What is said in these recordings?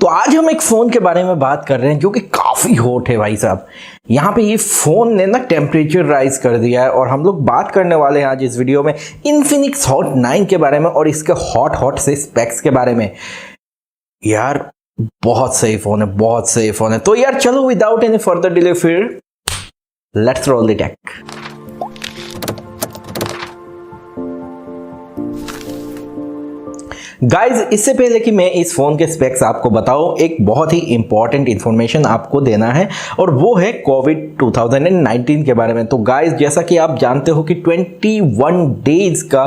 तो आज हम एक फ़ोन के बारे में बात कर रहे हैं जो कि काफ़ी हॉट है भाई साहब। यहाँ पे ये फ़ोन ने ना टेम्परेचर राइज कर दिया है और हम लोग बात करने वाले हैं आज इस वीडियो में इन्फिनिक्स हॉट 9 के बारे में और इसके हॉट से स्पेक्स के बारे में। यार बहुत सही फ़ोन है, बहुत सही फ़ोन है। तो यार चलो विदाउट एनी फर्दर डिले फिर let's roll the take. Guys इससे पहले कि मैं इस फ़ोन के स्पेक्स आपको बताऊं, एक बहुत ही इंपॉर्टेंट इंफॉर्मेशन आपको देना है और वो है कोविड 2019 के बारे में। तो गाइज जैसा कि आप जानते हो कि 21 डेज का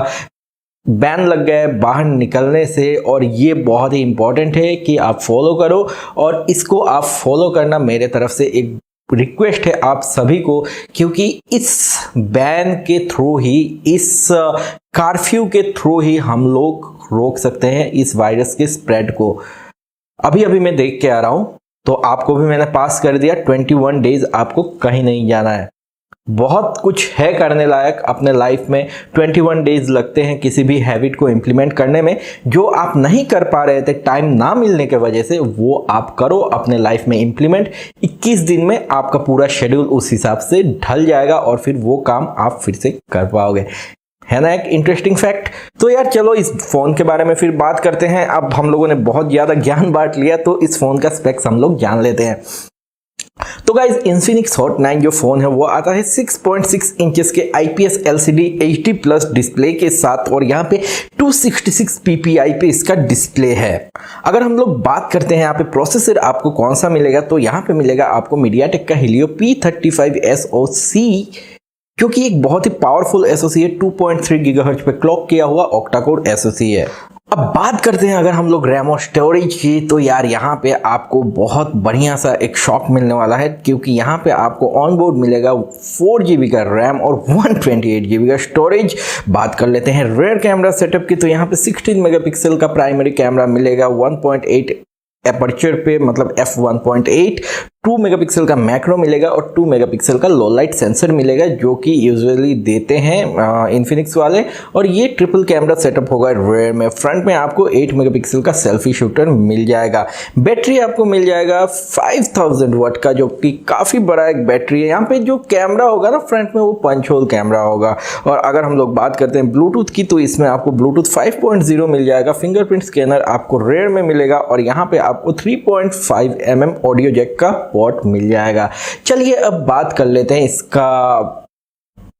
बैन लग गया है बाहर निकलने से और ये बहुत ही इंपॉर्टेंट है कि आप फॉलो करो और इसको आप फॉलो करना मेरे तरफ से एक रिक्वेस्ट है आप सभी को, क्योंकि इस बैन के थ्रू ही, इस कर्फ्यू के थ्रू ही हम लोग रोक सकते हैं इस वायरस के स्प्रेड को। अभी मैं देख के आ रहा हूं तो आपको भी मैंने पास कर दिया। 21 डेज आपको कहीं नहीं जाना है। बहुत कुछ है करने लायक अपने लाइफ में। 21 डेज लगते हैं किसी भी हैबिट को इम्प्लीमेंट करने में। जो आप नहीं कर पा रहे थे टाइम ना मिलने के वजह से, वो आप करो अपने लाइफ में इम्प्लीमेंट। 21 दिन में आपका पूरा शेड्यूल उस हिसाब से ढल जाएगा और फिर वो काम आप फिर से कर पाओगे। है ना एक इंटरेस्टिंग फैक्ट। तो यार चलो इस फोन के बारे में फिर बात करते हैं। अब हम लोगों ने बहुत ज्यादा ज्ञान बांट लिया तो इस फोन का स्पेक्स हम लोग जान लेते हैं। तो गाइज इन्फिनिक्स हॉट 9 जो फोन है वो आता है 6.6 इंचेस के IPS LCD HD plus display के साथ और यहाँ पे 266 ppi पे इसका डिस्प्ले है। अगर हम लोग बात करते हैं यहाँ पे प्रोसेसर आपको कौन सा मिलेगा, तो यहाँ पे मिलेगा आपको मीडियाटेक का Helio P35 SoC, क्योंकि एक बहुत ही पावरफुल SoC है। 2.3 GHz पे क्लॉक किया हुआ ऑक्टा कोर SoC है। अब बात करते हैं अगर हम लोग रैम और स्टोरेज की, तो यार यहाँ पे आपको बहुत बढ़िया सा एक शॉक मिलने वाला है, क्योंकि यहाँ पे आपको ऑन बोर्ड मिलेगा 4 GB का रैम और 128 GB का स्टोरेज। बात कर लेते हैं रेयर कैमरा सेटअप की, तो यहाँ पे 16 मेगापिक्सल का प्राइमरी कैमरा मिलेगा, 1.8 एपर्चर पे मतलब f1.8, 2 मेगापिक्सल का मैक्रो मिलेगा और 2 मेगापिक्सल का लो लाइट सेंसर मिलेगा, जो कि यूजुअली देते हैं इन्फिनिक्स वाले। और ये ट्रिपल कैमरा सेटअप होगा रेयर में। फ्रंट में आपको 8 मेगापिक्सल का सेल्फी शूटर मिल जाएगा। बैटरी आपको मिल जाएगा 5000 वाट का, जो कि काफ़ी बड़ा एक बैटरी है। यहाँ पे जो कैमरा होगा ना फ्रंट में, वो पंच होल कैमरा होगा। और अगर हम लोग बात करते हैं ब्लूटूथ की, तो इसमें आपको ब्लूटूथ 5.0 मिल जाएगा। फिंगरप्रिंट स्कैनर आपको रेयर में मिलेगा और यहाँ पे आपको 3.5 mm ऑडियो जैक का पोर्ट मिल जाएगा। चलिए अब बात कर लेते हैं इसका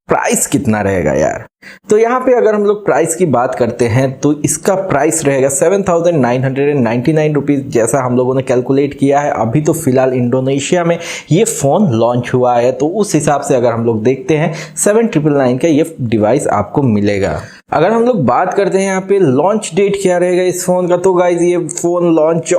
प्राइस कितना रहेगा यार। तो यहाँ पे अगर हम लोग प्राइस की बात करते हैं तो इसका प्राइस रहेगा 7,999 रुपीज़, जैसा हम लोगों ने कैलकुलेट किया है। अभी तो फिलहाल इंडोनेशिया में ये फ़ोन लॉन्च हुआ है, तो उस हिसाब से अगर हम लोग देखते हैं 7,999 का ये डिवाइस आपको मिलेगा। अगर हम लोग बात करते हैं यहाँ पे लॉन्च डेट क्या रहेगा इस फ़ोन का, तो गाइज ये फ़ोन लॉन्च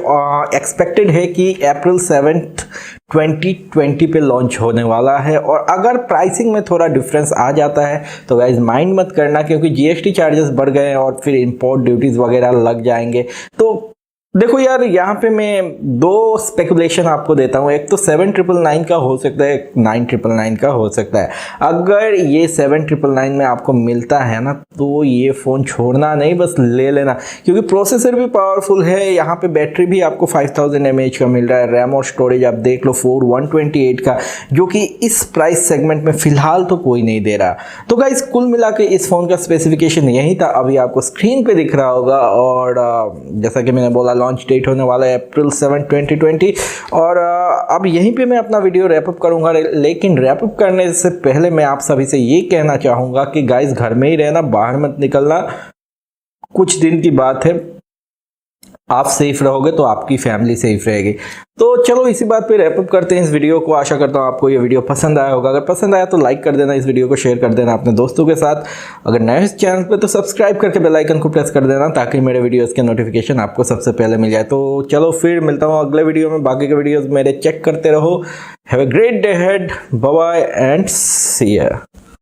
एक्सपेक्टेड है कि अप्रैल 7 2020 पे लॉन्च होने वाला है। और अगर प्राइसिंग में थोड़ा डिफरेंस आ जाता है तो गाइज माइंड मत करना, क्योंकि GST चार्जेस बढ़ गए हैं और फिर इंपोर्ट ड्यूटीज वगैरह लग जाएंगे। तो देखो यार यहाँ पे मैं 2 स्पेकुलेशन आपको देता हूँ। एक तो 7,999 का हो सकता है, 9,999 का हो सकता है। अगर ये 7,999 में आपको मिलता है ना, तो ये फ़ोन छोड़ना नहीं, बस ले लेना, क्योंकि प्रोसेसर भी पावरफुल है। यहाँ पे बैटरी भी आपको 5000 mAh का मिल रहा है। रैम और स्टोरेज आप देख लो 128 का, जो कि इस प्राइस सेगमेंट में फ़िलहाल तो कोई नहीं दे रहा। तो गाइस कुल मिला के इस फ़ोन का स्पेसिफिकेशन यही था, अभी आपको स्क्रीन पर दिख रहा होगा। और जैसा कि मैंने बोला लॉन्च डेट होने वाला है अप्रैल 7 2020। और अब यहीं पे मैं अपना वीडियो रैपअप करूंगा, लेकिन रैपअप करने से पहले मैं आप सभी से ये कहना चाहूँगा कि गाइस घर में ही रहना, बाहर मत निकलना। कुछ दिन की बात है, आप सेफ रहोगे तो आपकी फैमिली सेफ रहेगी। तो चलो इसी बात पे रैपअप करते हैं इस वीडियो को। आशा करता हूँ आपको ये वीडियो पसंद आया होगा। अगर पसंद आया तो लाइक कर देना, इस वीडियो को शेयर कर देना अपने दोस्तों के साथ। अगर नए इस चैनल पे तो सब्सक्राइब करके बेल आइकन को प्रेस कर देना, ताकि मेरे वीडियोस के नोटिफिकेशन आपको सबसे पहले मिल जाए। तो चलो फिर मिलता हूँ अगले वीडियो में। बाकी के वीडियोज़ मेरे चेक करते रहो। Have a great day ahead, bye bye and see you.